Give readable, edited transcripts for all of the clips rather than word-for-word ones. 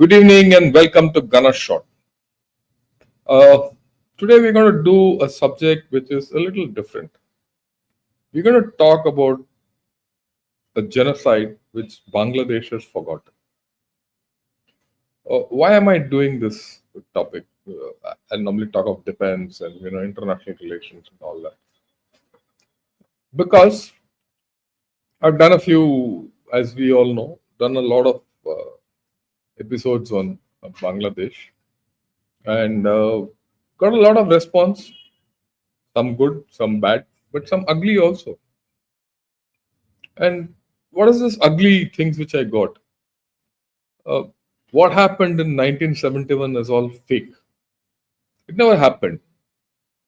Good evening and welcome to Gunner Shot. Uh, Today we're going to do a subject which is a little different. We're going to talk about a genocide which Bangladesh has forgotten. Why am I doing this topic? I normally talk of defense and international relations and all that because I've done a few, as we all know, done a lot of episodes on Bangladesh and got a lot of response. Some good, some bad, but some ugly also. And what is this ugly things which I got? Uh, what happened in 1971 is all fake. It never happened.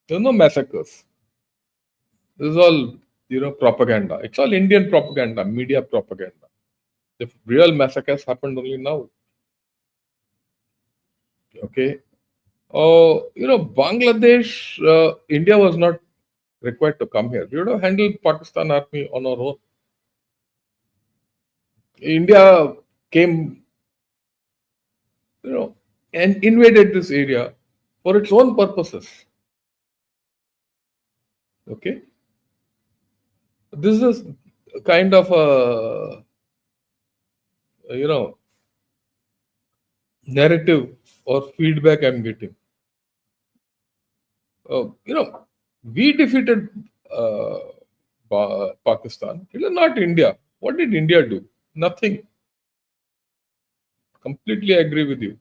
There were no massacres. This is all propaganda. It's all Indian propaganda, media propaganda. The real massacres happened only now. Okay. Bangladesh, India was not required to come here. We would have handled Pakistan army on our own. India came, and invaded this area for its own purposes. Okay. This is kind of a narrative or feedback I'm getting. We defeated uh, Pakistan. It is not India. What did India do? Nothing. Completely agree with you.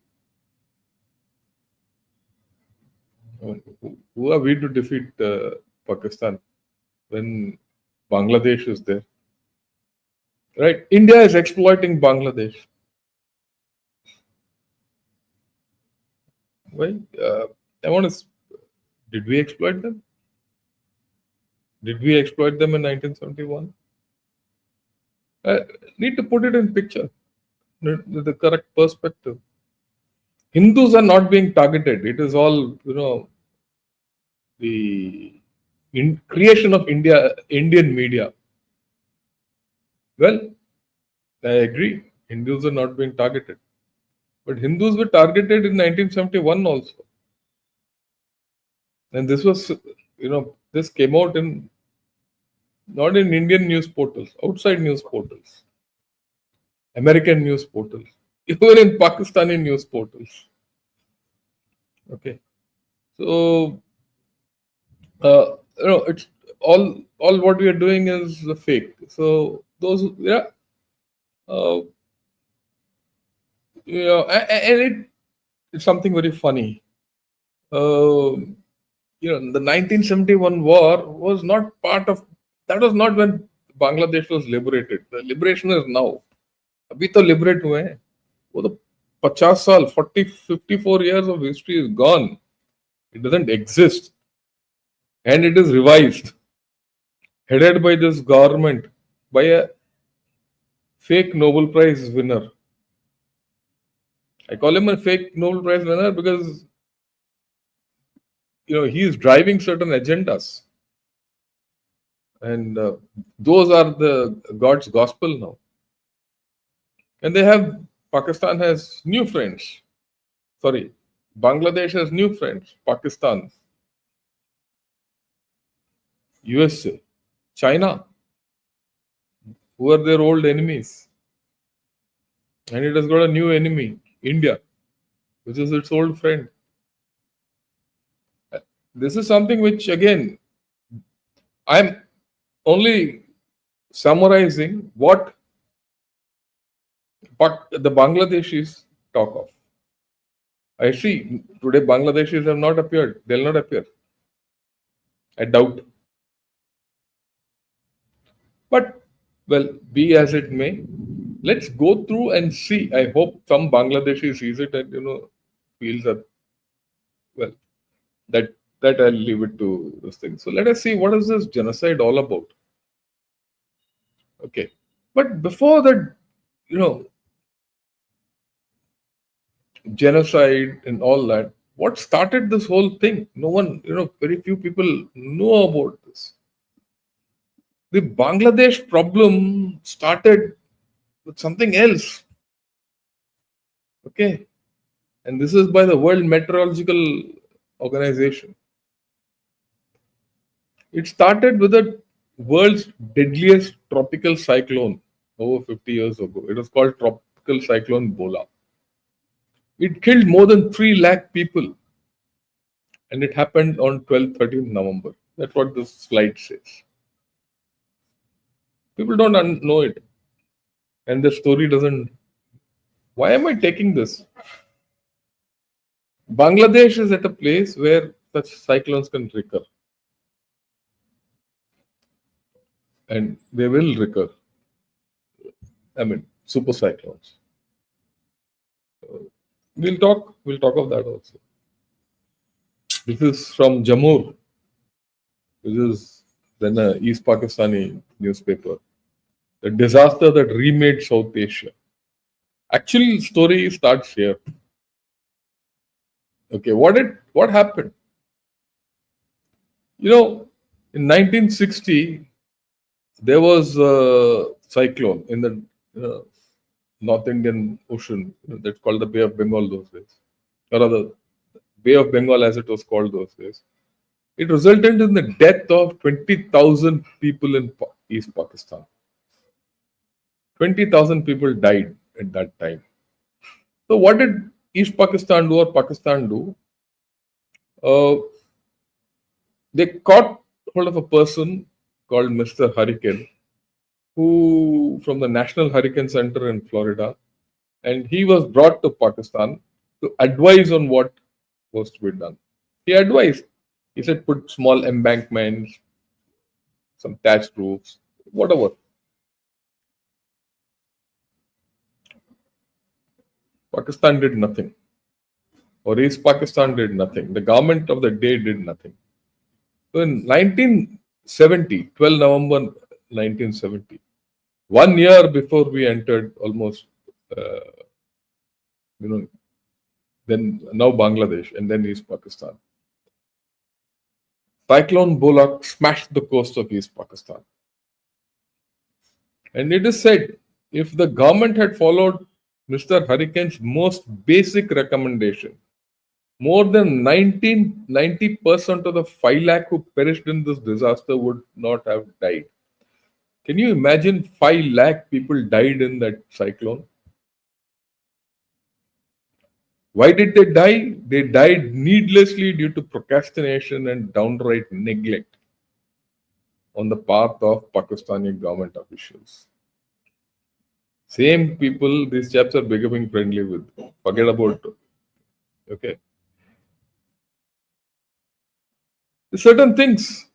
Who are we to defeat Pakistan when Bangladesh is there? Right? India is exploiting Bangladesh. Well, I want to. Did we exploit them? Did we exploit them in 1971? Need to put it in picture, with the correct perspective. Hindus are not being targeted. It is all the creation of Indian media. Well, I agree. Hindus are not being targeted, but Hindus were targeted in 1971 also, and this was this came out in not in Indian news portals, outside news portals, American news portals, even in Pakistani news portals. Okay, so it's all what we are doing is the fake. So those, uh, and it's something very funny. The 1971 war was not part of. That was not when Bangladesh was liberated. The liberation is now. अभी तो liberate हुए हैं. वो तो 50 साल, 40, 54 years of history is gone. It doesn't exist. And it is revised, headed by this government, by a fake Nobel Prize winner. I call him a fake Nobel Prize winner because he is driving certain agendas, and those are the God's gospel now. And Pakistan has new friends. Sorry, Bangladesh has new friends. Pakistan, USA, China, who are their old enemies. And it has got a new enemy, India, which is its old friend. This is something which, again, I'm only summarizing what the Bangladeshis talk of. I see today Bangladeshis have not appeared. They'll not appear. I doubt. But, well, be as it may, let's go through and see. I hope some Bangladeshi sees it and feels that, well, that I'll leave it to this thing. So let us see, what is this genocide all about? Okay. But before that, genocide and all that, what started this whole thing? No one, very few people know about this. The Bangladesh problem started with something else. Okay, and this is by the World Meteorological Organization. It started with the world's deadliest tropical cyclone over 50 years ago. It was called Tropical Cyclone Bola. It killed more than 3 lakh people, and it happened on 12th, 13th November. That's what this slide says. People don't know it, and the story doesn't. Why am I taking this? Bangladesh is at a place where such cyclones can recur, and they will recur. I mean, super cyclones. We'll talk of that also. This is from Jammu. This is then a East Pakistani newspaper. The disaster that remade South Asia. Actual story starts here. Okay, what happened? You know, in 1960, there was a cyclone in the North Indian Ocean that's called the Bay of Bengal those days, or rather, Bay of Bengal as it was called those days. It resulted in the death of 20,000 people in East Pakistan. 20,000 people died at that time. So, what did East Pakistan do or Pakistan do? Uh, they caught hold of a person called Mr. Hurricane, who from the National Hurricane Center in Florida, and he was brought to Pakistan to advise on what was to be done. He advised. He said, put small embankments, some thatched roofs, whatever. Pakistan did nothing, or East Pakistan did nothing. The government of the day did nothing. So in 1970, 12 November 1970, 1 year before we entered almost, uh, you know, then now Bangladesh and then East Pakistan. Cyclone Bolak smashed the coast of East Pakistan. And it is said if the government had followed Mr. Hurricane's most basic recommendation, more than 90% of the 5 lakh who perished in this disaster would not have died. Can you imagine 5 lakh people died in that cyclone? Why did they die? They died needlessly due to procrastination and downright neglect on the part of Pakistani government officials. Same people these chaps are becoming friendly with. Forget about okay. Certain things.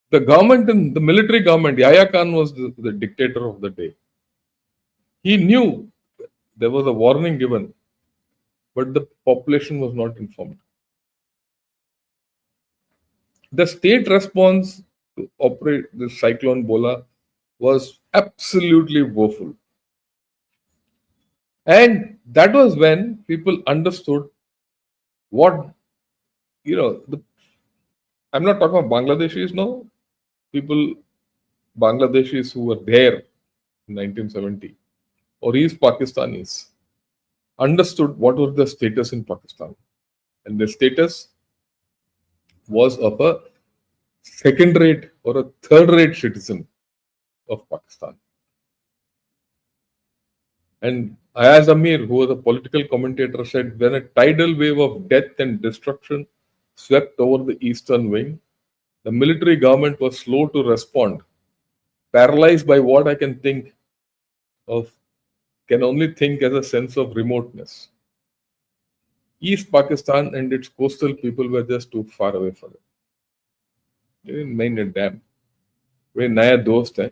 The government and the military government, Yahya Khan was the dictator of the day. He knew there was a warning given, but the population was not informed. The state response to operate the cyclone Bola was absolutely woeful. And that was when people understood what, I'm not talking about Bangladeshis now, people, Bangladeshis who were there in 1970, or East Pakistanis, understood what was the status in Pakistan. And the status was of a second rate or a third rate citizen of Pakistan. And Ayaz Amir, who was a political commentator, said when a tidal wave of death and destruction swept over the eastern wing, the military government was slow to respond, paralyzed by what I can think of, can only think as a sense of remoteness. East Pakistan and its coastal people were just too far away from it. They didn't mind a damn. वे नया दोस्त है.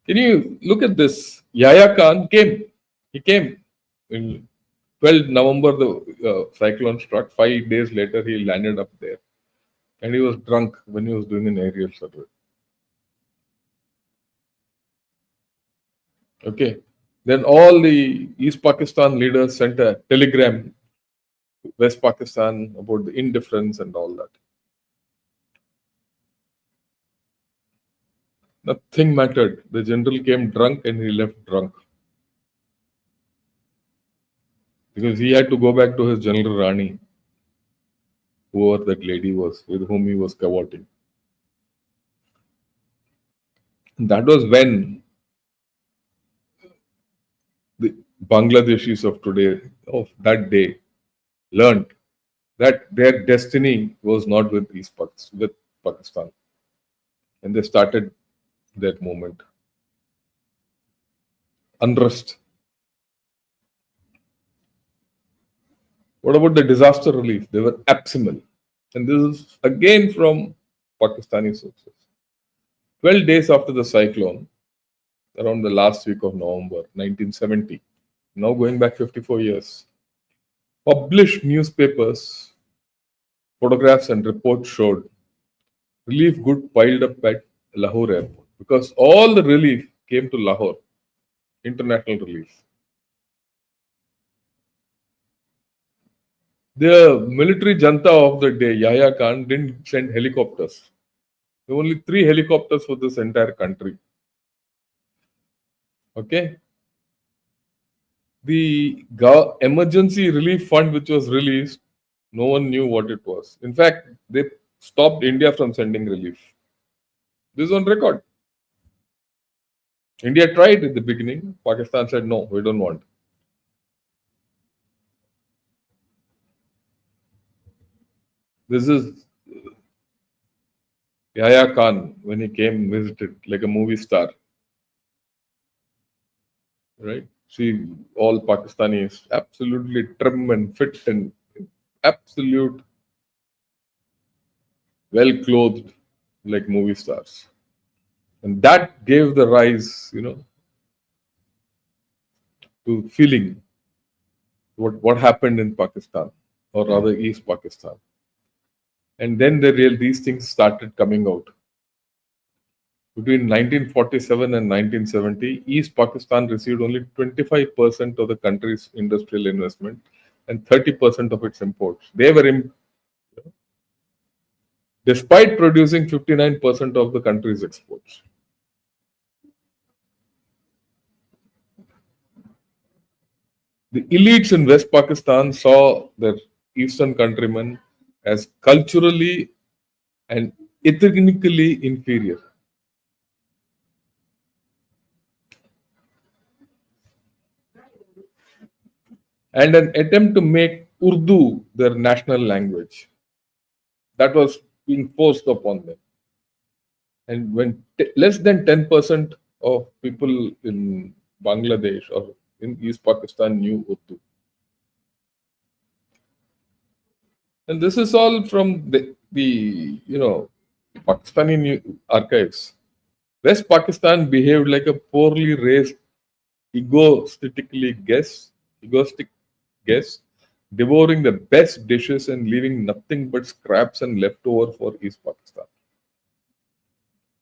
Can you look at this? Yahya Khan came. He came in 12 November. The cyclone struck. 5 days later, he landed up there, and he was drunk when he was doing an aerial survey. Okay. Then all the East Pakistan leaders sent a telegram to West Pakistan about the indifference and all that. Nothing mattered. The general came drunk and he left drunk. because he had to go back to his General Rani, whoever that lady was with whom he was cavorting. And that was when the Bangladeshis of today, of that day, learned that their destiny was not with with Pakistan, and they started that movement. Unrest. What about the disaster relief? They were abysmal, and this is again from Pakistani sources. 12 days after the cyclone, around the last week of November 1970, now going back 54 years, published newspapers, photographs, and reports showed relief goods piled up at Lahore airport because all the relief came to Lahore, international relief. The military junta of the day, Yahya Khan, didn't send helicopters. There were only 3 helicopters for this entire country. Okay. The emergency relief fund which was released, no one knew what it was. In fact, they stopped India from sending relief. This is on record. India tried at the beginning. Pakistan said, no, we don't want. This is Yahya Khan when he came visited like a movie star. Right? See all Pakistanis absolutely trim and fit and absolute well clothed like movie stars. And that gave the rise, to feeling what happened in Pakistan, or rather East Pakistan. And then these things started coming out. Between 1947 and 1970, East Pakistan received only 25% of the country's industrial investment and 30% of its imports. They were, despite producing 59% of the country's exports. The elites in West Pakistan saw their eastern countrymen as culturally and ethnically inferior. And an attempt to make Urdu their national language. That was being forced upon them. And when less than 10% of people in Bangladesh or in East Pakistan knew Urdu. And this is all from the Pakistani archives. West Pakistan behaved like a poorly raised, egoistic guest, devouring the best dishes and leaving nothing but scraps and leftover for East Pakistan.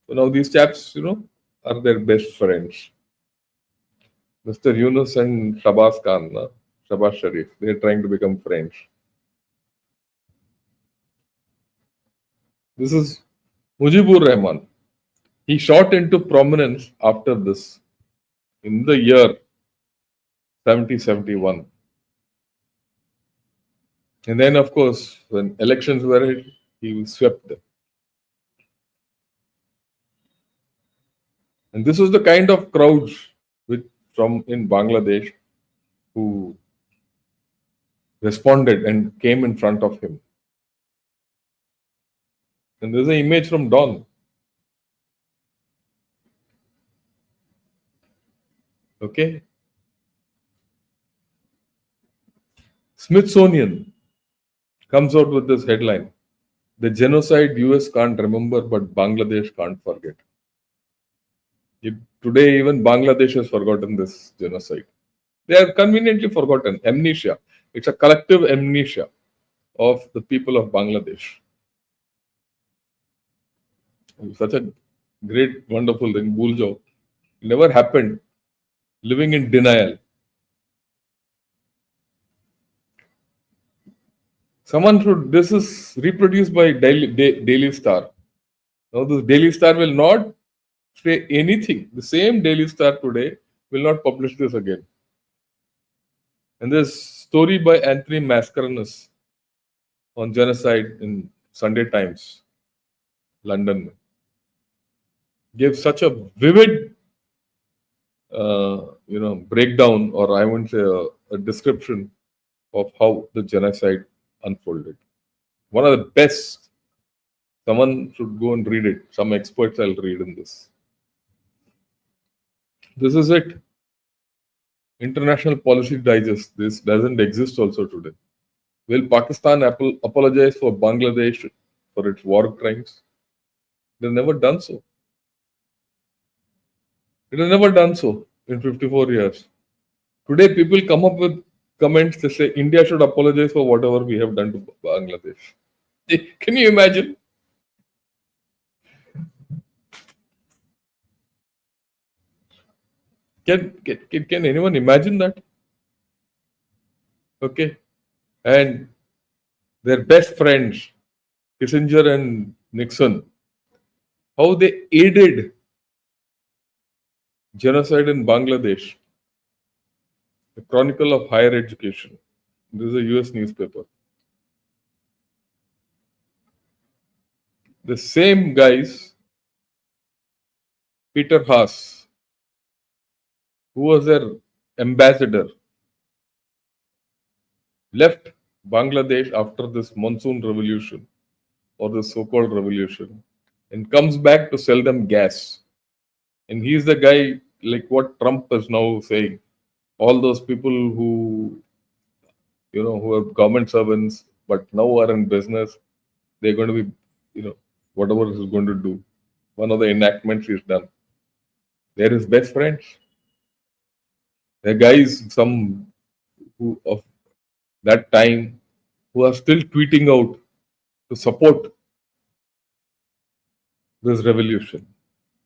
So now these chaps, are their best friends. Mr. Yunus and Shabazz Khan, Shabazz Sharif, they're trying to become friends. This is Mujibur Rahman. He shot into prominence after this in the year 70-71. And then, of course, when elections were held, he swept them. And this was the kind of crowds from in Bangladesh who responded and came in front of him. And there's an image from Dawn. Okay. Smithsonian comes out with this headline: the genocide US can't remember, but Bangladesh can't forget. Today, even Bangladesh has forgotten this genocide. They have conveniently forgotten. Amnesia. It's a collective amnesia of the people of Bangladesh. Such a great, wonderful thing. Bhool jao. It never happened. Living in denial. This is reproduced by Daily Star. Now, the Daily Star will not say anything. The same Daily Star today will not publish this again. And there's story by Anthony Mascarenhas on genocide in Sunday Times, London, gave such a vivid, breakdown, or I wouldn't say a description of how the genocide unfolded. One of the best. Someone should go and read it. Some experts I'll read in this. This is it. International Policy Digest. This doesn't exist also today. Will Pakistan apologize for Bangladesh for its war crimes? They've never done so. It has never done so in 54 years. Today, people come up with comments to say India should apologize for whatever we have done to Bangladesh. Can you imagine? Can anyone imagine that? Okay. And their best friends, Kissinger and Nixon, how they aided genocide in Bangladesh. The Chronicle of Higher Education. This is a US newspaper. The same guys, Peter Haas, who was their ambassador, left Bangladesh after this monsoon revolution or the so-called revolution and comes back to sell them gas. And he's the guy, like what Trump is now saying. All those people who are government servants but now are in business, they're going to be, whatever he's going to do. One of the enactments he's done. They're his best friends. They're guys, some who of that time, who are still tweeting out to support this revolution.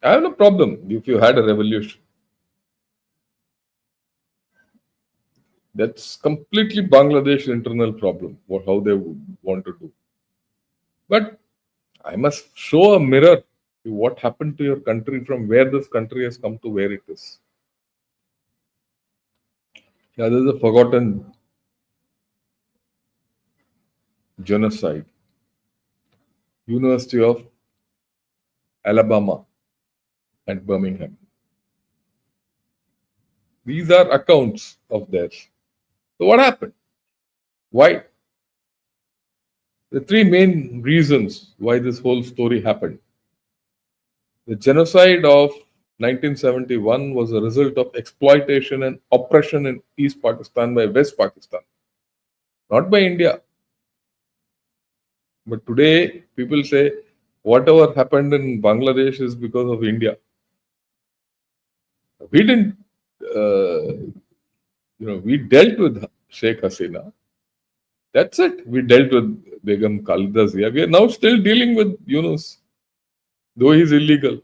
I have no problem if you had a revolution. That's completely Bangladesh internal problem, or how they would want to do. But I must show a mirror to what happened to your country from where this country has come to where it is. Yeah, this is a forgotten genocide. University of Alabama and Birmingham. These are accounts of theirs. So what happened? Why? The three main reasons why this whole story happened. The genocide of 1971 was a result of exploitation and oppression in East Pakistan by West Pakistan, not by India. But today, people say whatever happened in Bangladesh is because of India. We didn't, we dealt with Sheikh Hasina. That's it. We dealt with Begum Khalida Zia. We are now still dealing with Yunus, though he's illegal.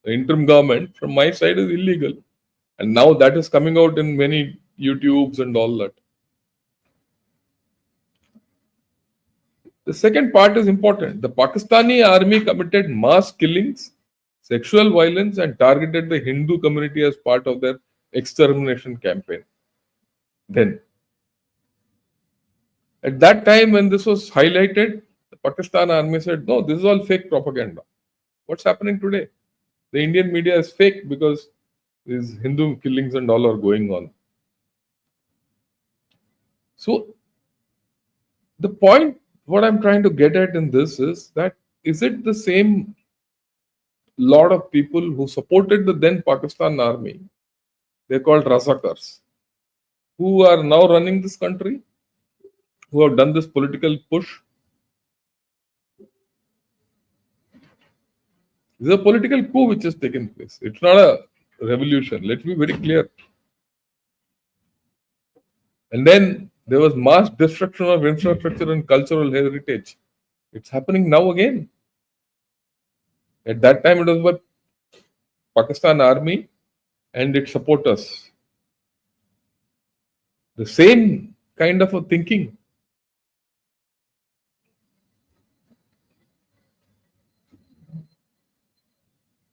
The interim government from my side is illegal. And now that is coming out in many YouTubes and all that. The second part is important. The Pakistani army committed mass killings, sexual violence, and targeted the Hindu community as part of their extermination campaign. Then, at that time, when this was highlighted, the Pakistan army said, no, this is all fake propaganda. What's happening today? The Indian media is fake because these Hindu killings and all are going on. So, the point, what I'm trying to get at in this is that is it the same lot of people who supported the then Pakistan army? They're called Razakars, who are now running this country, who have done this political push. This is a political coup which has taken place. It's not a revolution. Let's be very clear. And then there was mass destruction of infrastructure and cultural heritage. It's happening now again. At that time, it was by Pakistan army and its supporters. The same kind of a thinking.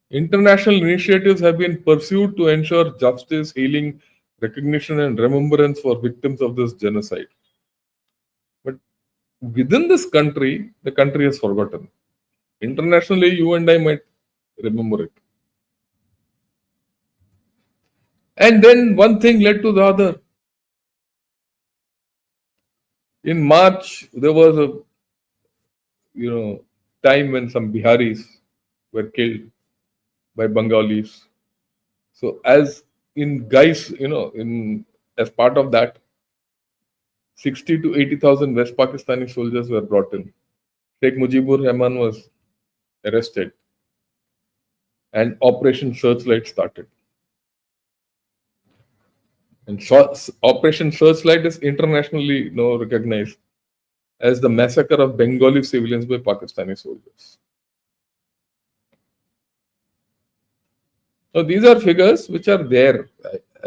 International initiatives have been pursued to ensure justice, healing, recognition and remembrance for victims of this genocide. But within this country, the country has forgotten. Internationally, you and I might remember it. And then one thing led to the other. In March, there was a time when some Biharis were killed by Bengalis. So as in guys, in as part of that, 60 to 80,000 West Pakistani soldiers were brought in. Sheikh Mujibur Rahman was arrested, and Operation Searchlight started. And Operation Searchlight is internationally recognized as the massacre of Bengali civilians by Pakistani soldiers. So these are figures which are there.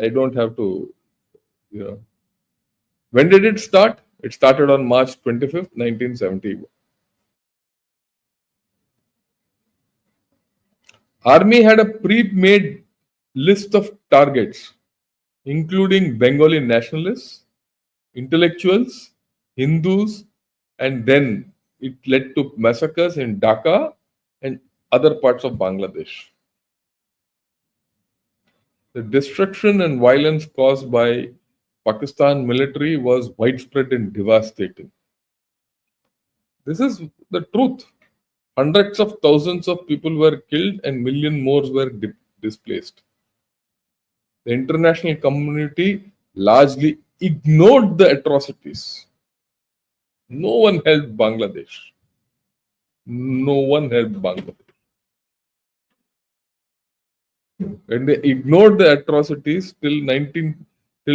I don't have to, When did it start? It started on March 25th, 1971. Army had a pre-made list of targets, including Bengali nationalists, intellectuals, Hindus, and then it led to massacres in Dhaka and other parts of Bangladesh. The destruction and violence caused by Pakistan military was widespread and devastating. This is the truth. Hundreds of thousands of people were killed and million more were displaced. The international community largely ignored the atrocities. No one helped Bangladesh. No one helped Bangladesh. And they ignored the atrocities till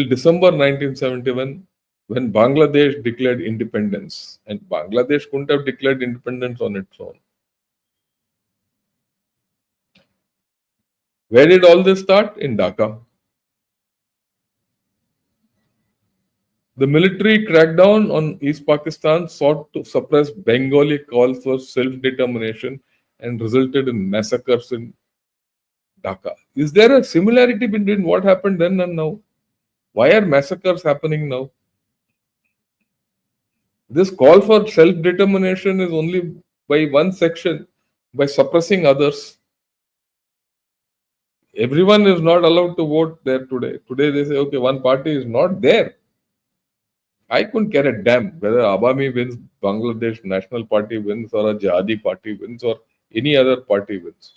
December 1971, when Bangladesh declared independence. And Bangladesh couldn't have declared independence on its own. Where did all this start? In Dhaka. The military crackdown on East Pakistan sought to suppress Bengali calls for self-determination and resulted in massacres in Dhaka. Is there a similarity between what happened then and now? Why are massacres happening now? This call for self-determination is only by one section, by suppressing others. Everyone is not allowed to vote there today. Today they say, okay, one party is not there. I couldn't care a damn whether Awami wins, Bangladesh National Party wins, or a Jihadi party wins, or any other party wins.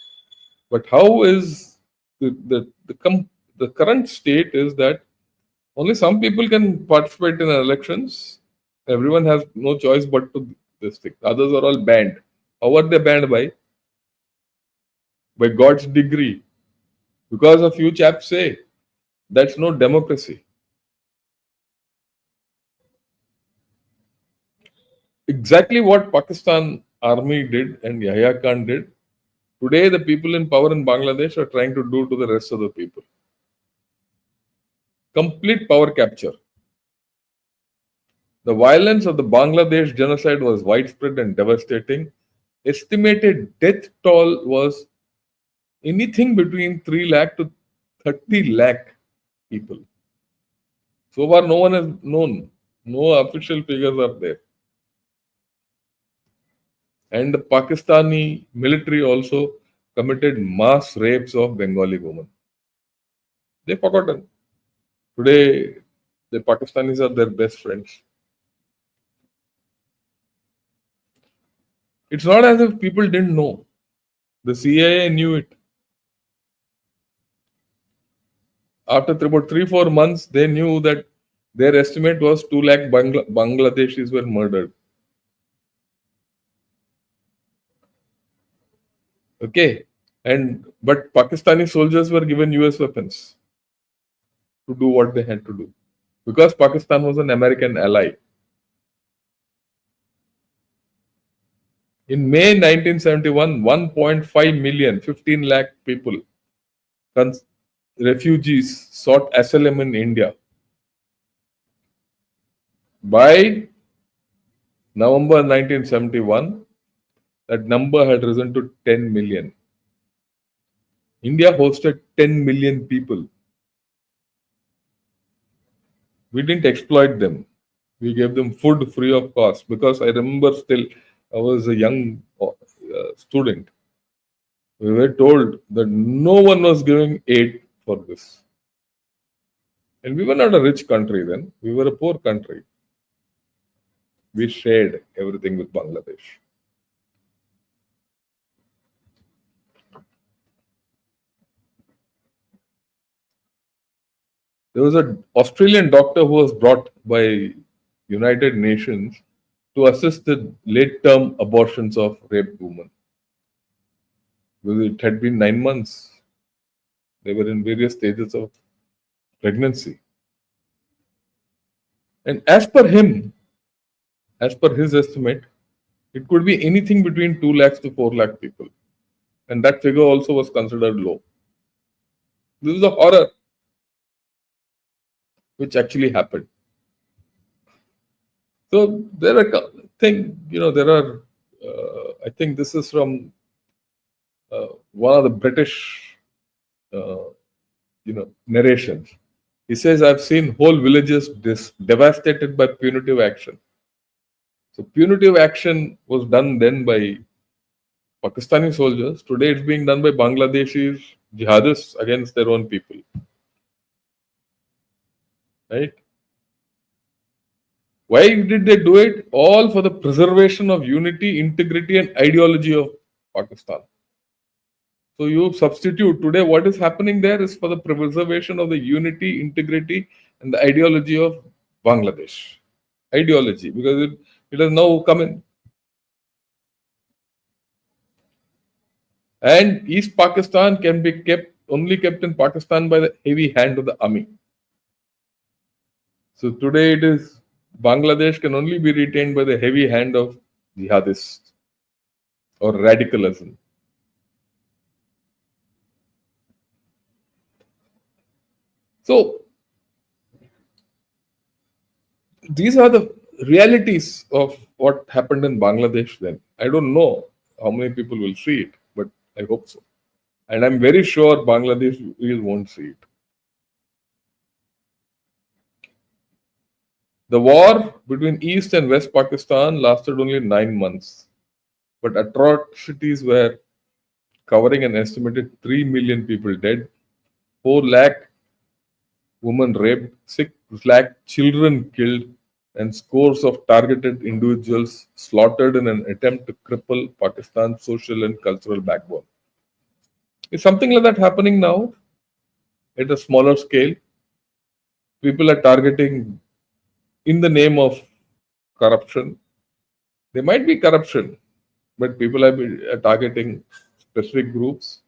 But how is the current state is that only some people can participate in elections. Everyone has no choice but to this thing. Others are all banned. How are they banned by? By God's degree. Because a few chaps say that's no democracy. Exactly what Pakistan army did and Yahya Khan did, today the people in power in Bangladesh are trying to do to the rest of the people. Complete power capture. The violence of the Bangladesh genocide was widespread and devastating. Estimated death toll was anything between 3 lakh to 30 lakh people. So far, no one has known. No official figures are there. And the Pakistani military also committed mass rapes of Bengali women. They've forgotten. Today, the Pakistanis are their best friends. It's not as if people didn't know. The CIA knew it. After about 3-4 months, they knew that their estimate was 2 lakh Bangladeshis were murdered. Okay. But Pakistani soldiers were given US weapons to do what they had to do. Because Pakistan was an American ally. In May 1971, 1.5 million, 15 lakh people, refugees, sought asylum in India. By November 1971, that number had risen to 10 million. India hosted 10 million people. We didn't exploit them. We gave them food free of cost because I remember still I was a young student. We were told that no one was giving aid for this. And we were not a rich country then, we were a poor country. We shared everything with Bangladesh. There was an Australian doctor who was brought by United Nations to assist the late term abortions of raped women. Because it had been 9 months. They were in various stages of pregnancy. And as per his estimate, it could be anything between 2 lakhs to 4 lakh people. And that figure also was considered low. This is a horror which actually happened. So there are there are. I think this is from one of the British, uh, narrations. He says, "I've seen whole villages devastated by punitive action." So punitive action was done then by Pakistani soldiers. Today it's being done by Bangladeshis, jihadists against their own people. Right? Why did they do it? All for the preservation of unity, integrity, and ideology of Pakistan. So you substitute today what is happening there is for the preservation of the unity, integrity, and the ideology of Bangladesh. Ideology, because it has now come in. And East Pakistan can be kept in Pakistan by the heavy hand of the army. So today it is Bangladesh can only be retained by the heavy hand of jihadists or radicalism. So these are the realities of what happened in Bangladesh then. I don't know how many people will see it, but I hope so. And I'm very sure Bangladesh won't see it. The war between East and West Pakistan lasted only 9 months, but atrocities were covering an estimated 3 million people dead, 4 lakh women raped, 6 lakh children killed, and scores of targeted individuals slaughtered in an attempt to cripple Pakistan's social and cultural backbone. Is something like that happening now at a smaller scale? People are targeting in the name of corruption. There might be corruption, but people are targeting specific groups.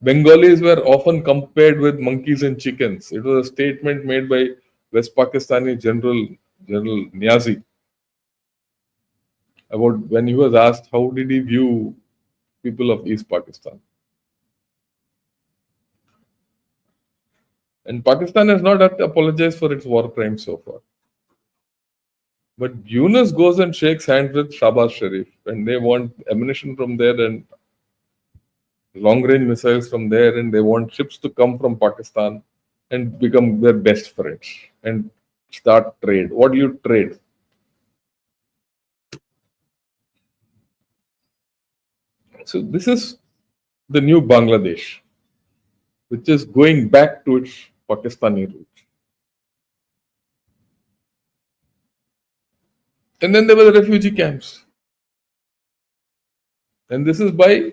Bengalis were often compared with monkeys and chickens. It was a statement made by West Pakistani General Niazi about when he was asked how did he view people of East Pakistan. And Pakistan has not had to apologize for its war crimes so far. But Yunus goes and shakes hands with Shahbaz Sharif, and they want ammunition from there and long range missiles from there, and they want ships to come from Pakistan and become their best friends and start trade. What do you trade? So, this is the new Bangladesh, which is going back to its Pakistani roots. And then there were the refugee camps. And this is by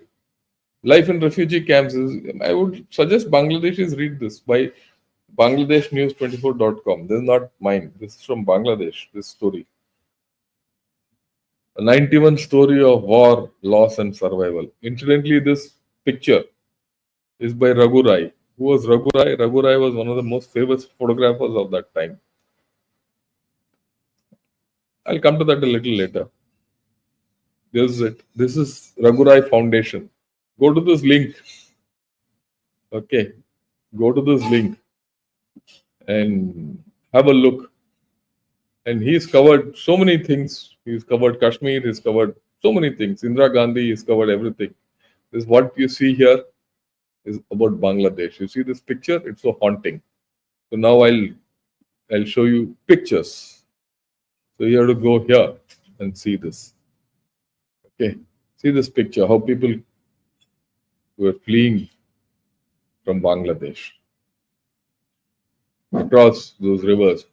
life in refugee camps. I would suggest Bangladeshis read this by BangladeshNews24.com. This is not mine. This is from Bangladesh, this story. A 91 story of war, loss, and survival. Incidentally, this picture is by Raghu Rai. Who was Raghu Rai? Raghu Rai was one of the most famous photographers of that time. I'll come to that a little later. This is it. This is Raghu Rai Foundation. Go to this link. Okay. Go to this link and have a look. And he's covered so many things. He's covered Kashmir, he's covered so many things. Indira Gandhi, he's covered everything. This is what you see here. is about Bangladesh. You see this picture? It's so haunting. So now I'll show you pictures. So you have to go here and see this. Okay. See this picture, how people were fleeing from Bangladesh across those rivers,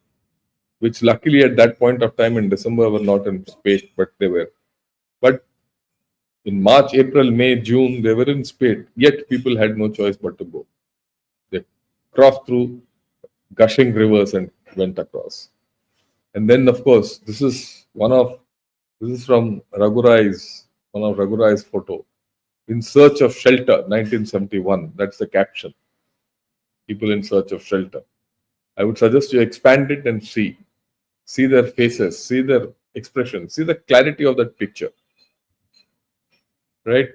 which luckily at that point of time in December were not in spate, but they were. But in March, April, May, June, they were in spate, yet people had no choice but to go. They crossed through gushing rivers and went across. And then, of course, this is from Raghurai's, one of Raghurai's photo. In search of shelter, 1971. That's the caption. People in search of shelter. I would suggest you expand it and see. See their faces, see their expression, see the clarity of that picture. Right?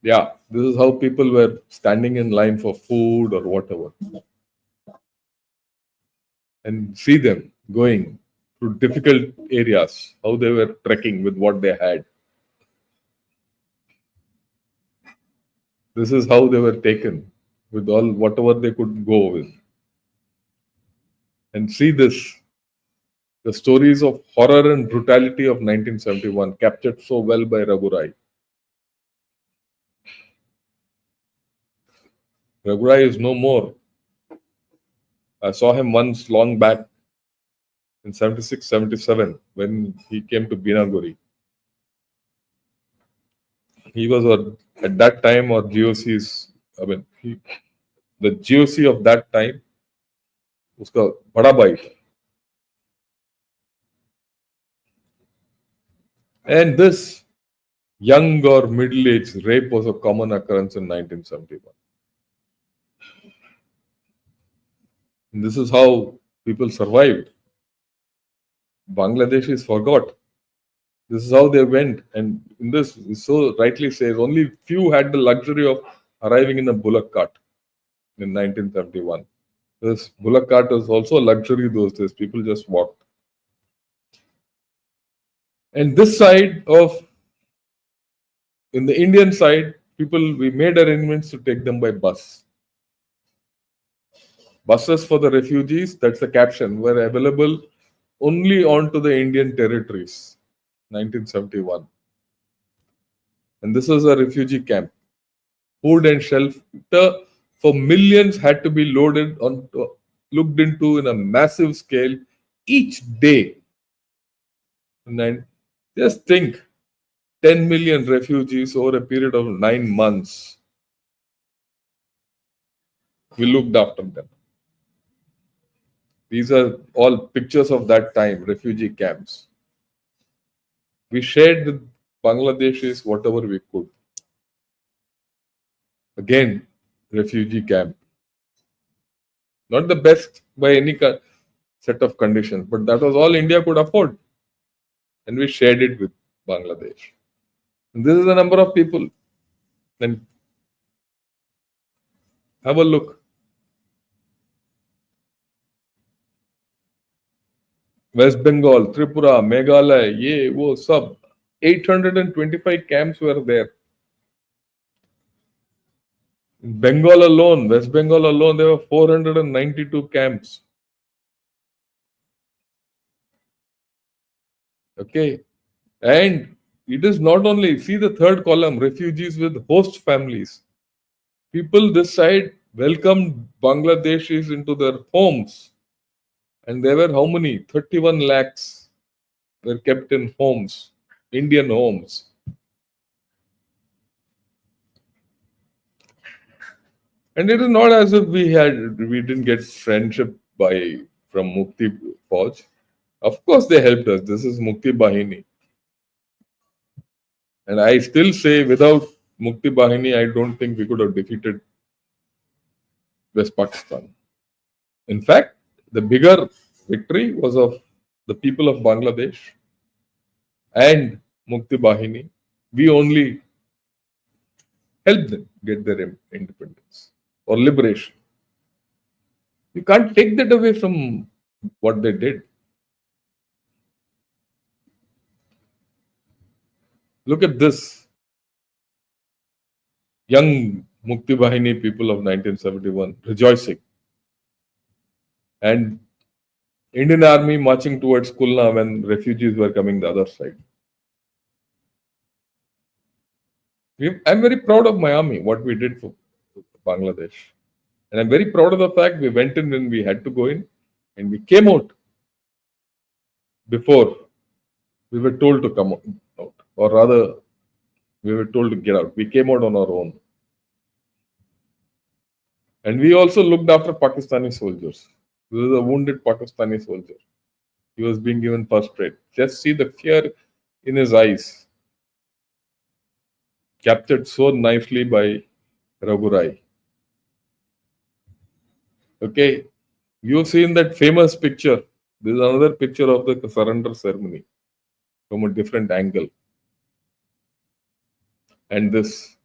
Yeah, this is how people were standing in line for food or whatever. And see them going through difficult areas, how they were trekking with what they had. This is how they were taken with all whatever they could go with. And see this, the stories of horror and brutality of 1971 captured so well by Raghurai. Raghurai is no more. I saw him once long back in 76, 77 when he came to Binaguri. He was at that time or GOC's, the GOC of that time, उसका बड़ा भाई था. And this young or middle-aged rape was a common occurrence in 1971. And this is how people survived. Bangladeshis forgot. This is how they went. And in this, it so rightly says, only few had the luxury of arriving in a bullock cart in 1971. This bullock cart was also a luxury those days. People just walked. And this side of, in the Indian side, we made arrangements to take them by bus. Buses for the refugees, that's the caption, were available only onto the Indian territories, 1971. And this was a refugee camp. Food and shelter for millions had to be looked into in a massive scale each day. And just think, 10 million refugees over a period of 9 months. We looked after them. These are all pictures of that time, refugee camps. We shared with Bangladeshis whatever we could. Again, refugee camp. Not the best by any set of conditions, but that was all India could afford. And we shared it with Bangladesh. And this is the number of people. Then have a look. West Bengal, Tripura, Meghalaya, ye, wo, sub. 825 camps were there. In Bengal alone, West Bengal alone, there were 492 camps. Okay. And it is not only, see the third column, refugees with host families. People this side welcomed Bangladeshis into their homes. And there were how many? 31 lakhs were kept in homes, Indian homes. And it is not as if we didn't get friendship from Mukti Fauj. Of course they helped us. This is Mukti Bahini. And I still say without Mukti Bahini, I don't think we could have defeated West Pakistan. In fact, the bigger victory was of the people of Bangladesh and Mukti Bahini. We only helped them get their independence or liberation. You can't take that away from what they did. Look at this young Mukti Bahini people of 1971 rejoicing, and Indian Army marching towards Kulna when refugees were coming the other side. I'm very proud of my army, what we did for Bangladesh. And I'm very proud of the fact we went in when we had to go in, and we came out before we were told to come out, or rather, we were told to get out. We came out on our own. And we also looked after Pakistani soldiers. This is a wounded Pakistani soldier. He was being given first aid. Just see the fear in his eyes, captured so nicely by Raghurai. Okay, you've seen that famous picture. This is another picture of the surrender ceremony from a different angle. And this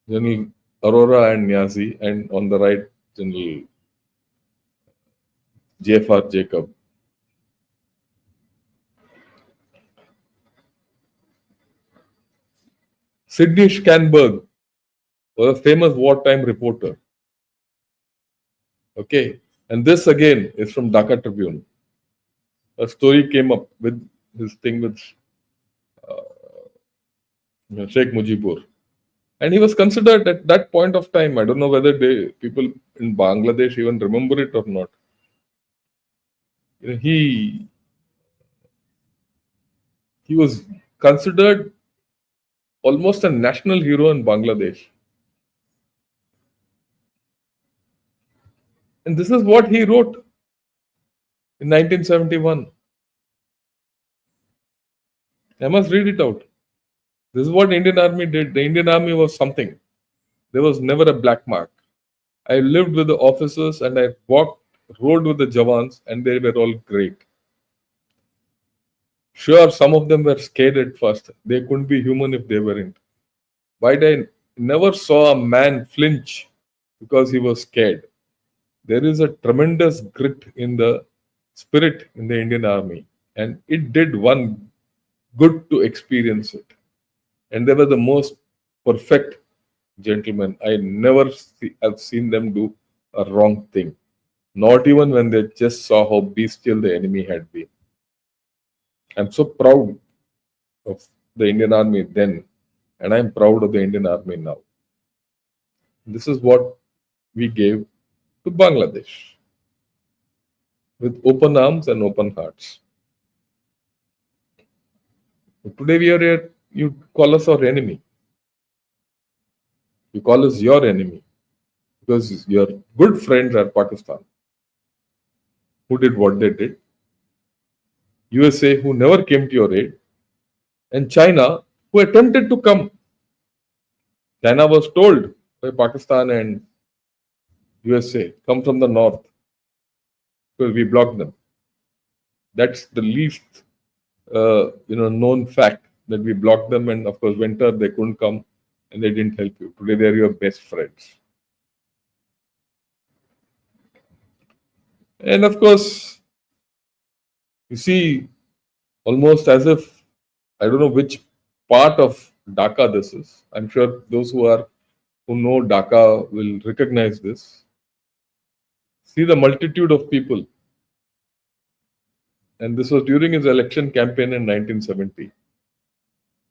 General Aurora and Niazi, and on the right, General JFR Jacob. Sidney Scanberg was a famous wartime reporter. Okay, and this again is from Dhaka Tribune. A story came up with his thing with Sheikh Mujibur. And he was considered at that point of time. I don't know whether people in Bangladesh even remember it or not. He was considered almost a national hero in Bangladesh. And this is what he wrote in 1971. I must read it out. This is what Indian Army did. The Indian Army was something. There was never a black mark. I lived with the officers and I rode with the Jawans, and they were all great. Sure, some of them were scared at first. They couldn't be human if they weren't. But I never saw a man flinch because he was scared. There is a tremendous grit in the spirit in the Indian Army, and it did one good to experience it. And they were the most perfect gentlemen. I never have seen them do a wrong thing, not even when they just saw how bestial the enemy had been. I'm so proud of the Indian Army then, and I'm proud of the Indian Army now. This is what we gave to Bangladesh with open arms and open hearts. Today we are here, you call us our enemy. You call us your enemy because your good friends are Pakistan, who did what they did, USA, who never came to your aid, and China, who attempted to come. China was told by Pakistan and USA, come from the north, because we blocked them. That's the least known fact, that we blocked them, and of course winter they couldn't come and they didn't help you. Today they are your best friends. And of course, you see, almost as if, I don't know which part of Dhaka this is. I'm sure those who know Dhaka will recognize this. See the multitude of people. And this was during his election campaign in 1970.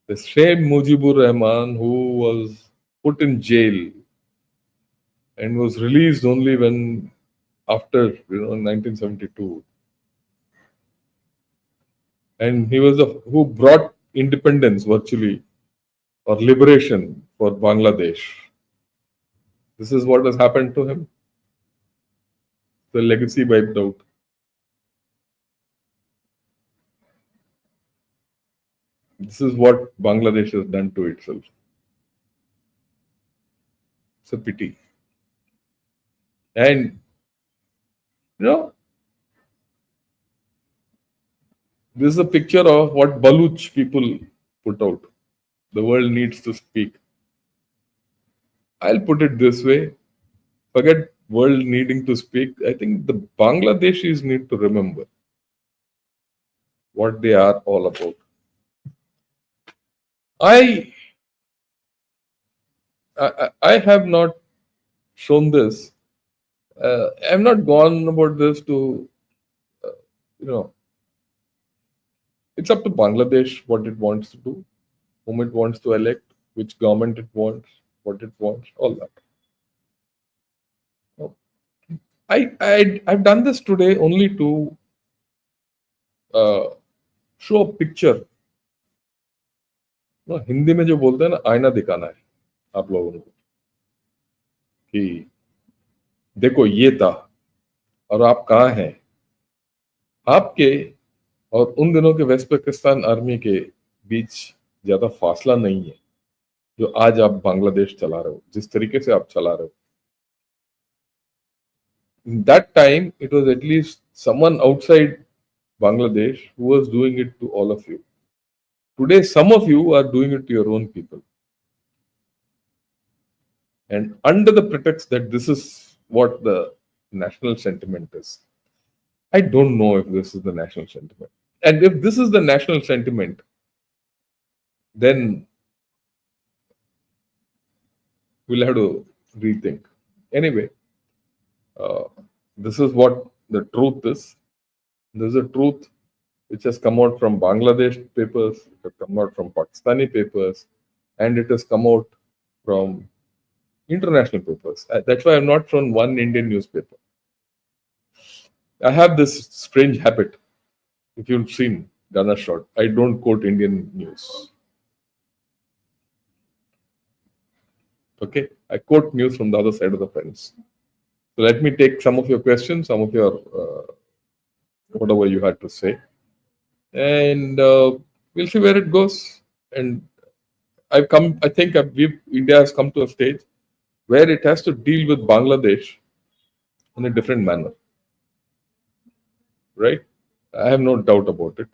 The same Mujibur Rahman who was put in jail and was released only when after 1972. And he was who brought independence virtually, or liberation for Bangladesh. This is what has happened to him. The legacy wiped out. This is what Bangladesh has done to itself. It's a pity. And this is a picture of what Baluch people put out. The world needs to speak. I'll put it this way. Forget world needing to speak. I think the Bangladeshis need to remember what they are all about. I I have not shown this. I'm not gone about this to, you know, it's up to Bangladesh what it wants to do, whom it wants to elect, which government it wants, what it wants, all that. Oh, I've done this today only to uh, show a picture. Hindi में जो बोलते हैं ना, आईना दिखाना है आप लोगों को कि देखो ये था और आप कहाँ हैं। आपके और उन दिनों के वेस्ट पाकिस्तान आर्मी के बीच ज्यादा फासला नहीं है जो आज आप बांग्लादेश चला रहे हो, जिस तरीके से आप चला रहे हो। In that time, it was at least someone outside Bangladesh who was doing it to all of you. Today, some of you are doing it to your own people. And under the pretext that this is what the national sentiment is, I don't know if this is the national sentiment. And if this is the national sentiment, then we'll have to rethink. Anyway, this is what the truth is. This is a truth which has come out from Bangladesh papers, it has come out from Pakistani papers, and it has come out from international papers. That's why I've not shown one Indian newspaper. I have this strange habit. If you've seen Ghana Shot, I don't quote Indian news. Okay, I quote news from the other side of the fence. So let me take some of your questions, some of your whatever you had to say, and we'll see where it goes. And I think India has come to a stage where it has to deal with Bangladesh in a different manner, right? I have no doubt about it.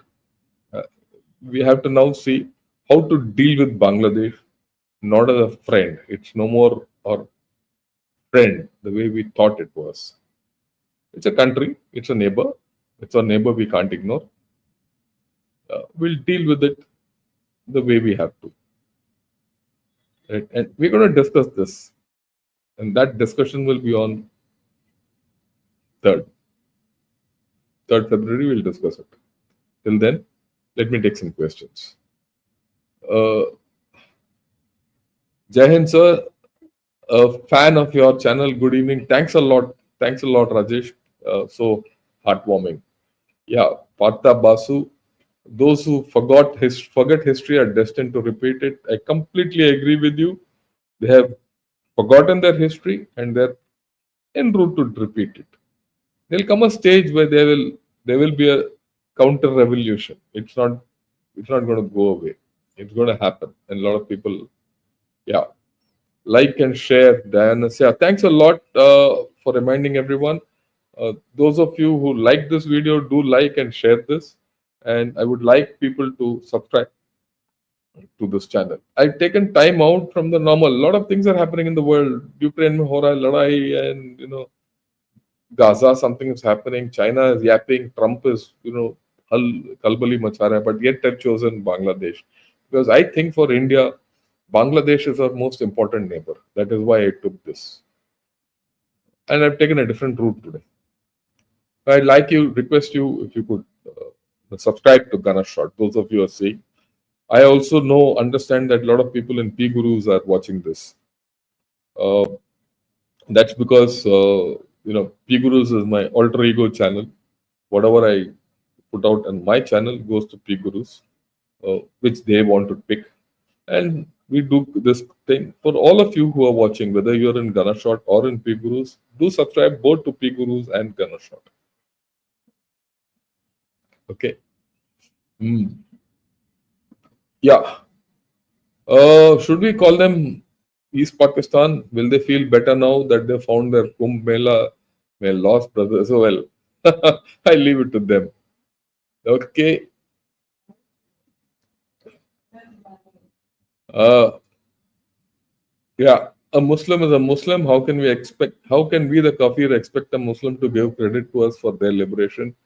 We have to now see how to deal with Bangladesh, not as a friend. It's no more our friend the way we thought it was. It's a country, it's a neighbor, it's our neighbor we can't ignore. We'll deal with it the way we have to. Right? And we're going to discuss this. And that discussion will be on 3rd February, we'll discuss it. Till then, let me take some questions. Jai Hind, sir. A fan of your channel. Good evening. Thanks a lot. Thanks a lot, Rajesh. So heartwarming. Yeah, Partha Basu. Those who forget history are destined to repeat it. I completely agree with you. They have forgotten their history and they're en route to repeat it. There'll come a stage where there will be a counter revolution. It's not going to go away. It's going to happen, and a lot of people, yeah, like and share. Diana, yeah, thanks a lot for reminding everyone. Those of you who like this video, do like and share this. And I would like people to subscribe to this channel. I've taken time out from the normal. A lot of things are happening in the world. Ukraine mein ho raha hai ladai, and Gaza, something is happening. China is yapping. Trump is, kalbali macha raha hai, but yet I've chosen Bangladesh because I think for India, Bangladesh is our most important neighbor. That is why I took this. And I've taken a different route today. I'd request you if you could subscribe to Ghana Shot. Those of you are seeing. I also understand that a lot of people in P Gurus are watching this. That's because P Gurus is my alter ego channel. Whatever I put out on my channel goes to P Gurus, which they want to pick. And we do this thing for all of you who are watching, whether you're in Ghana Shot or in P Gurus, do subscribe both to P Gurus and Ghana Shot. Okay. Yeah. Should we call them East Pakistan? Will they feel better now that they found their Kumbh Mela, my lost brothers? So well, I leave it to them. Okay. Yeah, a Muslim is a Muslim. How can we the kafir expect a Muslim to give credit to us for their liberation?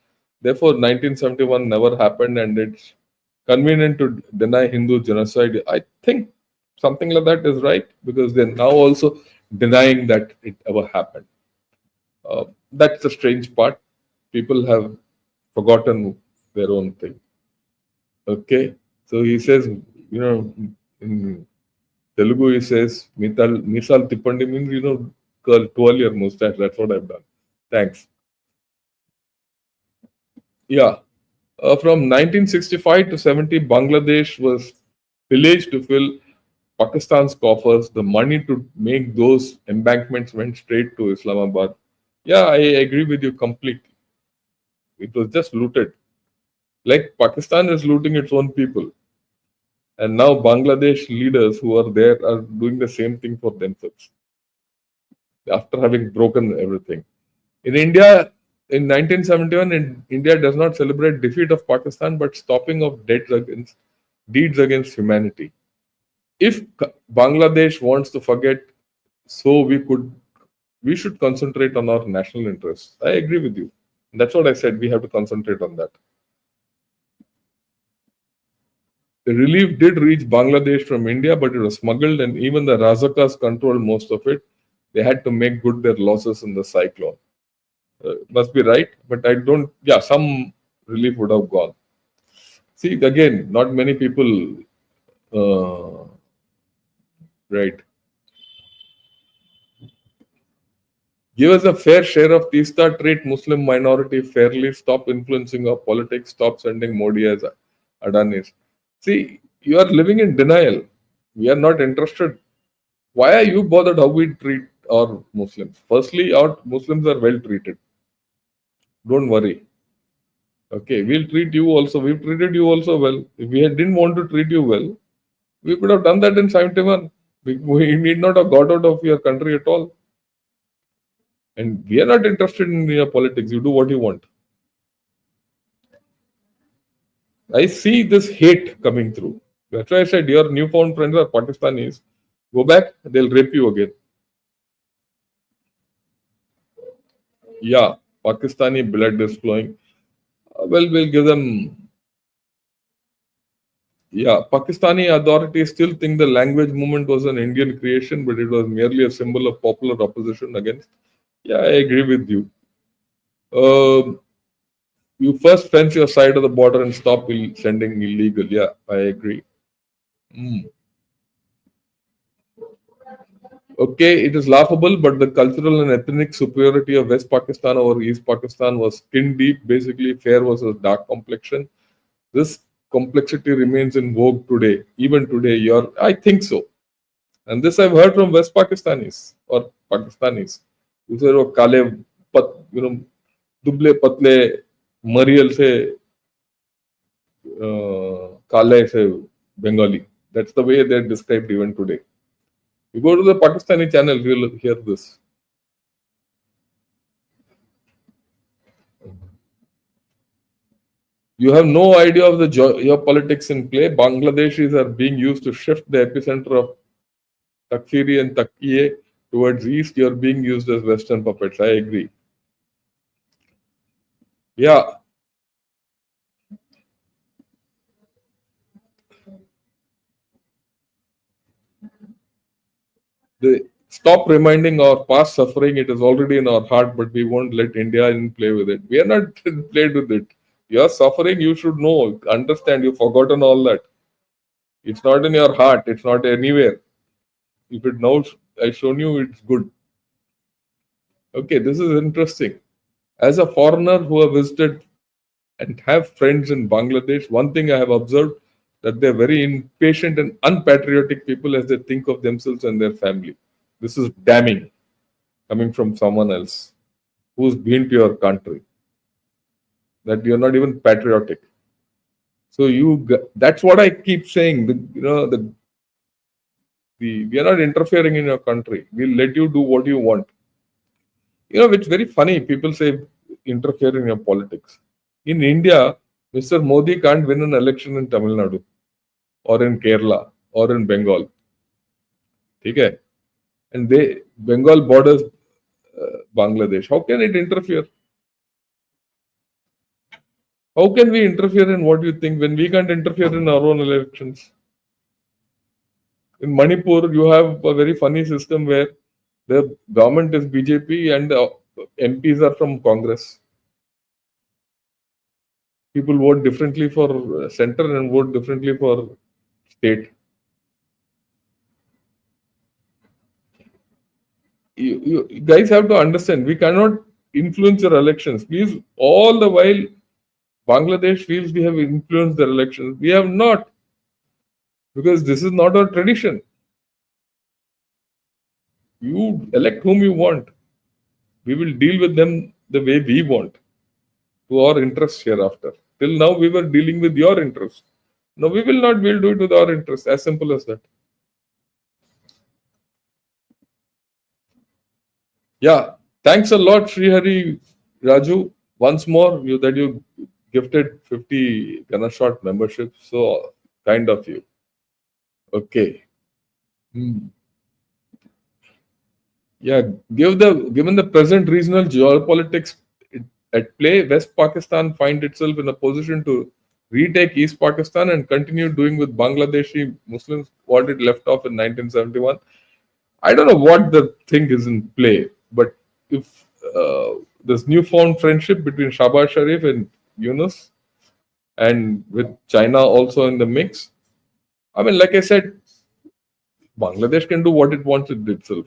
Therefore, 1971 never happened, and it's convenient to deny Hindu genocide. I think Something like that is right because they're now also denying that it ever happened. That's the strange part. People have forgotten their own thing. Okay, so he says, in Telugu he says, Misal Tippandi means, twirl your mustache. That's what I've done. Thanks. Yeah. From 1965 to 70, Bangladesh was pillaged to fill Pakistan's coffers. The money to make those embankments went straight to Islamabad. Yeah, I agree with you completely. It was just looted. Like Pakistan is looting its own people. And now Bangladesh leaders who are there are doing the same thing for themselves after having broken everything. In India, in 1971, India does not celebrate defeat of Pakistan but stopping of deeds against humanity. If Bangladesh wants to forget, so we should concentrate on our national interests. I agree with you. That's what I said. We have to concentrate on that. The relief did reach Bangladesh from India, but it was smuggled, and even the Razakas controlled most of it. They had to make good their losses in the cyclone. Must be right, but I don't. Yeah, some relief would have gone. See, again, not many people. Right. Give us a fair share of Tista, treat Muslim minority fairly, stop influencing our politics, stop sending Modi as Adanis. See, you are living in denial. We are not interested. Why are you bothered how we treat our Muslims? Firstly, our Muslims are well treated. Don't worry. Okay, we'll treat you also. We've treated you also well. If didn't want to treat you well, we could have done that in 71. We need not have got out of your country at all. And we are not interested in your politics. You do what you want. I see this hate coming through. That's why I said your newfound friends are Pakistanis. Go back, they'll rape you again. Yeah, Pakistani blood is flowing. Well, we'll give them. Yeah, Pakistani authorities still think the language movement was an Indian creation, but it was merely a symbol of popular opposition against. Yeah, I agree with you. You first fence your side of the border and stop sending illegal. Yeah, I agree. Mm. Okay, it is laughable, but the cultural and ethnic superiority of West Pakistan over East Pakistan was skin deep. Basically, fair versus dark complexion. This complexity remains in vogue today. Even today, I think so. And this I've heard from West Pakistanis or Pakistanis who say, "Oh, kale, duble patle, Marial se, kale se Bengali." That's the way they're described even today. You go to the Pakistani channel, you'll hear this. You have no idea of the geopolitics in play. Bangladeshis are being used to shift the epicenter of Takfiri and Takiye towards east. You're being used as Western puppets. I agree. Yeah, stop reminding our past suffering. It is already in our heart, but we won't let India in play with it. We are not played with it. Your suffering, you should know, understand. You've forgotten all that. It's not in your heart. It's not anywhere. If it knows, I've shown you, it's good. Okay, this is interesting. As a foreigner who have visited and have friends in Bangladesh, one thing I have observed that they're very impatient and unpatriotic people as they think of themselves and their family. This is damning coming from someone else who's been to your country, that you're not even patriotic. So that's what I keep saying. We are not interfering in your country. We'll let you do what you want. It's very funny. People say interfere in your politics. In India, Mr. Modi can't win an election in Tamil Nadu or in Kerala or in Bengal. Okay? And Bengal borders Bangladesh. How can it interfere? How can we interfere in what you think when we can't interfere in our own elections? In Manipur, you have a very funny system where the government is BJP and the MPs are from Congress. People vote differently for center and vote differently for state. You guys have to understand, we cannot influence your elections. Please, all the while, Bangladesh feels we have influenced their elections. We have not, because this is not our tradition. You elect whom you want. We will deal with them the way we want, to our interests hereafter. Till now, we were dealing with your interests. No, we will not. We'll do it with our interests. As simple as that. Yeah. Thanks a lot, Srihari Raju. Once more, you gifted 50 Ganashot memberships. So kind of you. Okay. Hmm. Yeah, given the present regional geopolitics at play, West Pakistan find itself in a position to retake East Pakistan and continue doing with Bangladeshi Muslims what it left off in 1971. I don't know what the thing is in play, but if this newfound friendship between Shahbaz Sharif and Yunus, and with China also in the mix, I mean, like I said, Bangladesh can do what it wants with itself.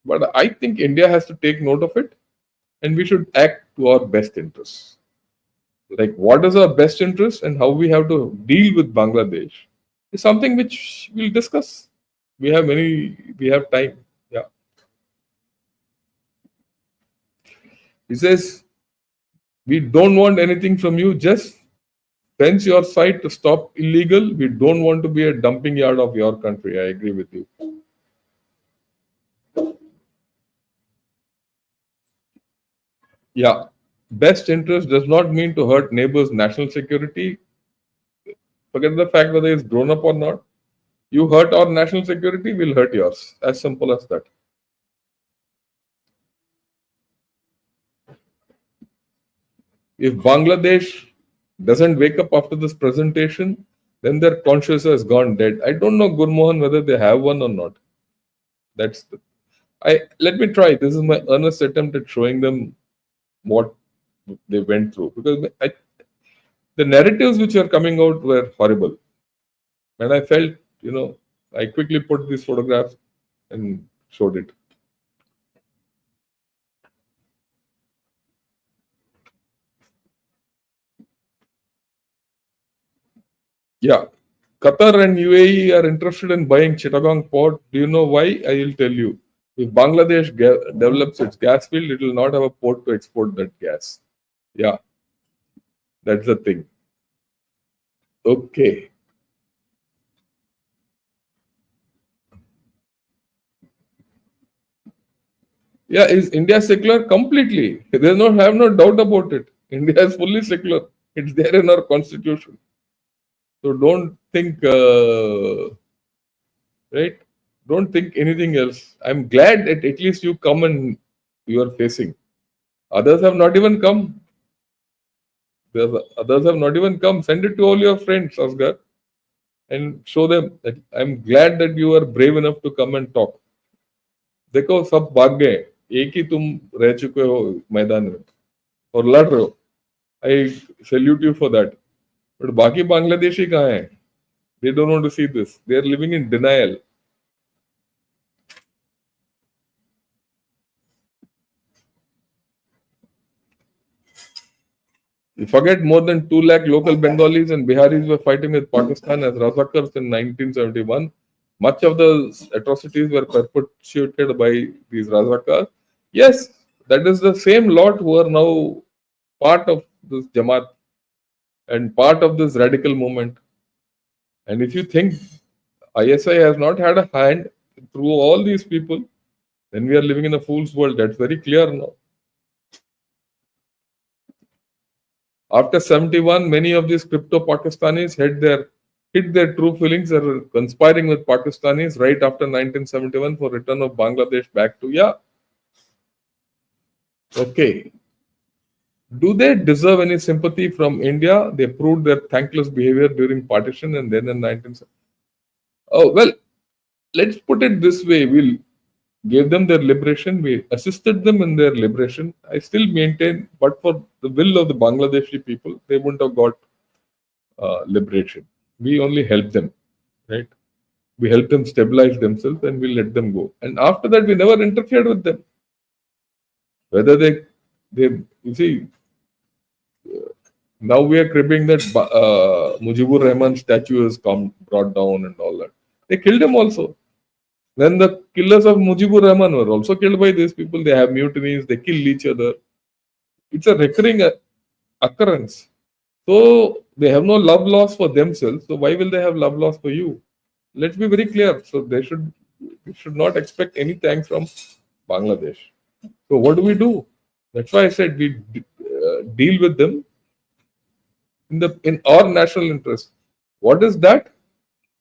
But I think India has to take note of it, and we should act to our best interests. Like, what is our best interest and how we have to deal with Bangladesh is something which we'll discuss. We have time. Yeah. He says, we don't want anything from you, just fence your site to stop illegal. We don't want to be a dumping yard of your country. I agree with you. Yeah. Best interest does not mean to hurt neighbors' national security. Forget the fact whether it's grown up or not. You hurt our national security, we'll hurt yours. As simple as that. If Bangladesh doesn't wake up after this presentation, then their conscience has gone dead. I don't know, Gurmohan, whether they have one or not. That's the, I let me try. This is my earnest attempt at showing them what they went through, because the narratives which are coming out were horrible, and I felt, I quickly put these photographs and showed it. Yeah, Qatar and UAE are interested in buying Chittagong port. Do you know why? I will tell you. If Bangladesh develops its gas field, it will not have a port to export that gas. Yeah, that's the thing. Okay. Yeah, is India secular? Completely. There's no have no doubt about it. India is fully secular. It's there in our constitution. So don't think, right? Don't think anything else. I'm glad that at least you come and you are facing. Others have not even come. Others have not even come. Send it to all your friends, Asgar, and show them that I'm glad that you are brave enough to come and talk. देखो सब भाग गए, एक ही तुम रह चुके हो मैदान में और लड़ रहे हो. आई salute you for that. But बाकी बांग्लादेशी कहाँ हैं? They don't want to see this. They are living in denial. You forget more than 2 lakh local Bengalis and Biharis were fighting with Pakistan as Razakars in 1971. Much of the atrocities were perpetuated by these Razakars. Yes, that is the same lot who are now part of this Jamaat and part of this radical movement. And if you think ISI has not had a hand through all these people, then we are living in a fool's world. That's very clear now. After 71, many of these crypto Pakistanis hid their true feelings and were conspiring with Pakistanis right after 1971 for return of Bangladesh back to, yeah. Okay. Do they deserve any sympathy from India? They proved their thankless behavior during partition and then in 1970. Oh, well, Let's put it this way: we'll gave them their liberation, we assisted them in their liberation. I still maintain, but for the will of the Bangladeshi people, they wouldn't have got liberation. We only helped them, right? We helped them stabilize themselves and we let them go. And after that, we never interfered with them. Whether you see, now we are cribbing that Mujibur Rahman statue has come brought down and all that. They killed him also. Then the killers of Mujibur Rahman were also killed by these people. They have mutinies, they kill each other. It's a recurring occurrence. So they have no love loss for themselves. So why will they have love loss for you? Let's be very clear. So we should not expect any thanks from Bangladesh. So what do we do? That's why I said we deal with them in our national interest. What is that?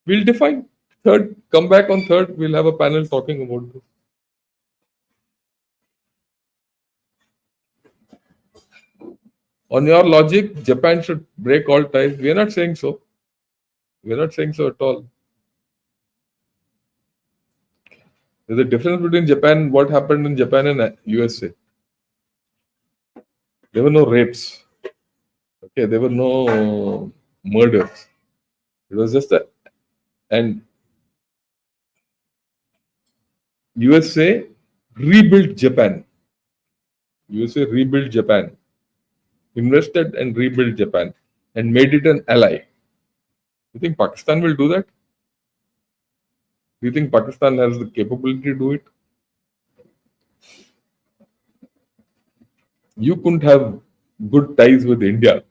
We'll define. Third, come back on third. We'll have a panel talking about this. On your logic, Japan should break all ties. We are not saying so. We are not saying so at all. There's a difference between Japan, what happened in Japan and USA. There were no rapes. Okay, there were no murders. It was just that. And USA rebuilt Japan. USA rebuilt Japan. Invested and rebuilt Japan and made it an ally. You think Pakistan will do that? Do you think Pakistan has the capability to do it? You couldn't have good ties with India,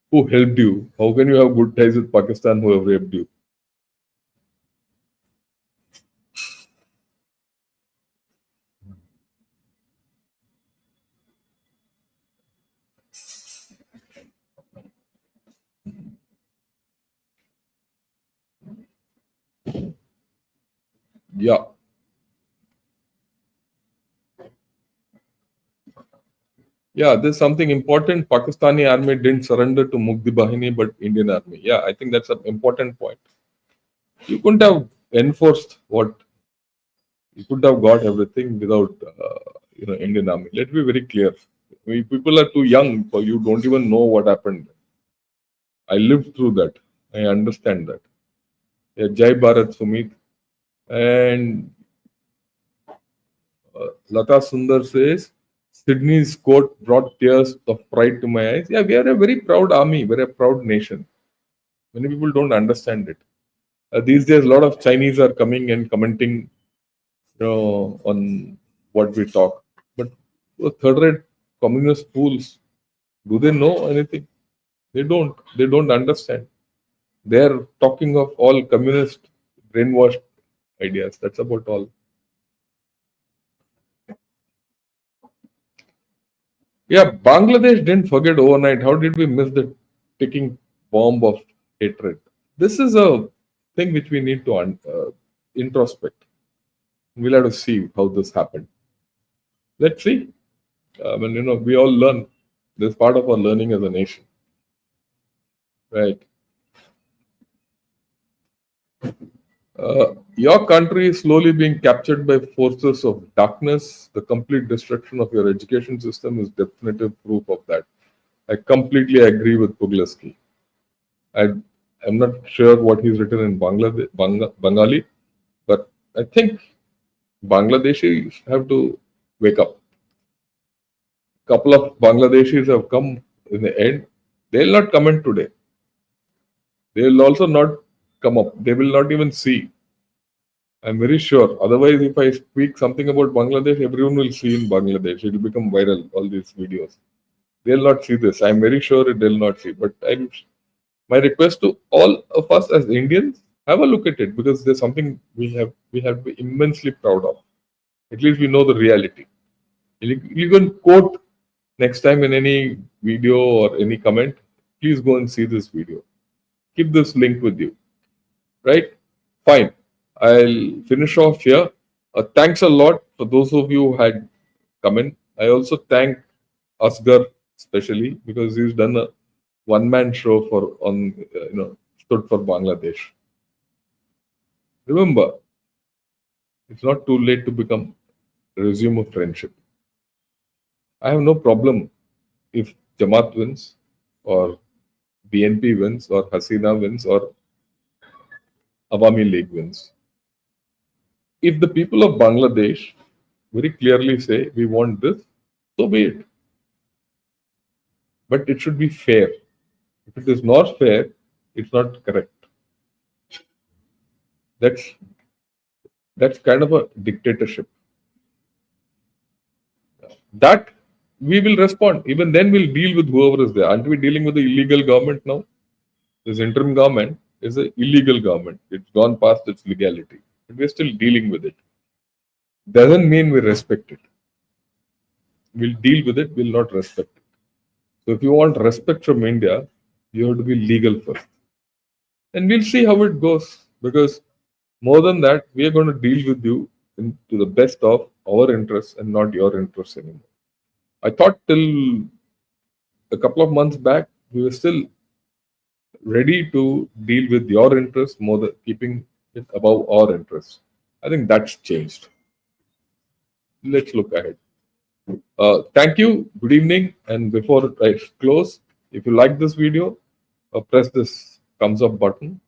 who helped you. How can you have good ties with Pakistan, who have raped you? Yeah. Yeah, there's something important. Pakistani army didn't surrender to Mukti Bahini, but Indian army. Yeah, I think that's an important point. You couldn't have enforced what you could have got everything without Indian army. Let's be very clear. People are too young, so you don't even know what happened. I lived through that. I understand that. Yeah, Jai Bharat Sumit. And Lata Sundar says, Sydney's court brought tears of pride to my eyes. Yeah, we are a very proud army, very proud nation. Many people don't understand it. These days, a lot of Chinese are coming and commenting, on what we talk. But third-rate communist fools, do they know anything? They don't. They don't understand. They are talking of all communist brainwashed ideas. That's about all. Yeah, Bangladesh didn't forget overnight. How did we miss the ticking bomb of hatred? This is a thing which we need to introspect. We'll have to see how this happened. Let's see. We all learn. This is part of our learning as a nation, right? Your country is slowly being captured by forces of darkness. The complete destruction of your education system is definitive proof of that. I completely agree with Pugleski. I'm not sure what he's written in Bengali, but I think Bangladeshis have to wake up. Couple of Bangladeshis have come in the end. They'll not comment today. They will also not come up. They will not even see. I'm very sure. Otherwise, if I speak something about Bangladesh, everyone will see in Bangladesh. It will become viral, all these videos. They'll not see this. I'm very sure they'll not see. But my request to all of us as Indians, have a look at it, because there's something we have to be immensely proud of. At least we know the reality. You can quote next time in any video or any comment. Please go and see this video. Keep this link with you. Right? Fine. I'll finish off here. Thanks a lot for those of you who had come in. I also thank Asgar especially because he's done a one-man show stood for Bangladesh. Remember, It's not too late to become resume a friendship. I have no problem if Jamaat wins or BNP wins or Hasina wins or Awami League wins. If the people of Bangladesh very clearly say we want this, so be it. But it should be fair. If it is not fair, it's not correct. That's that's kind of a dictatorship. That we will respond. Even then, we'll deal with whoever is there. Aren't we dealing with the illegal government now? This interim government is an illegal government. It's gone past its legality. But we're still dealing with it. Doesn't mean we respect it. We'll deal with it, we'll not respect it. So if you want respect from India, you have to be legal first. And we'll see how it goes. Because more than that, we are going to deal with you to the best of our interests and not your interests anymore. I thought till a couple of months back, we were still ready to deal with your interests more than keeping it above our interests. I think that's changed. Let's look ahead. Thank you. Good evening. And before I close, if you like this video, press this thumbs up button,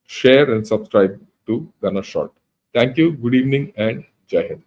share and subscribe to Gunner Shot. Thank you. Good evening and Jai Hind.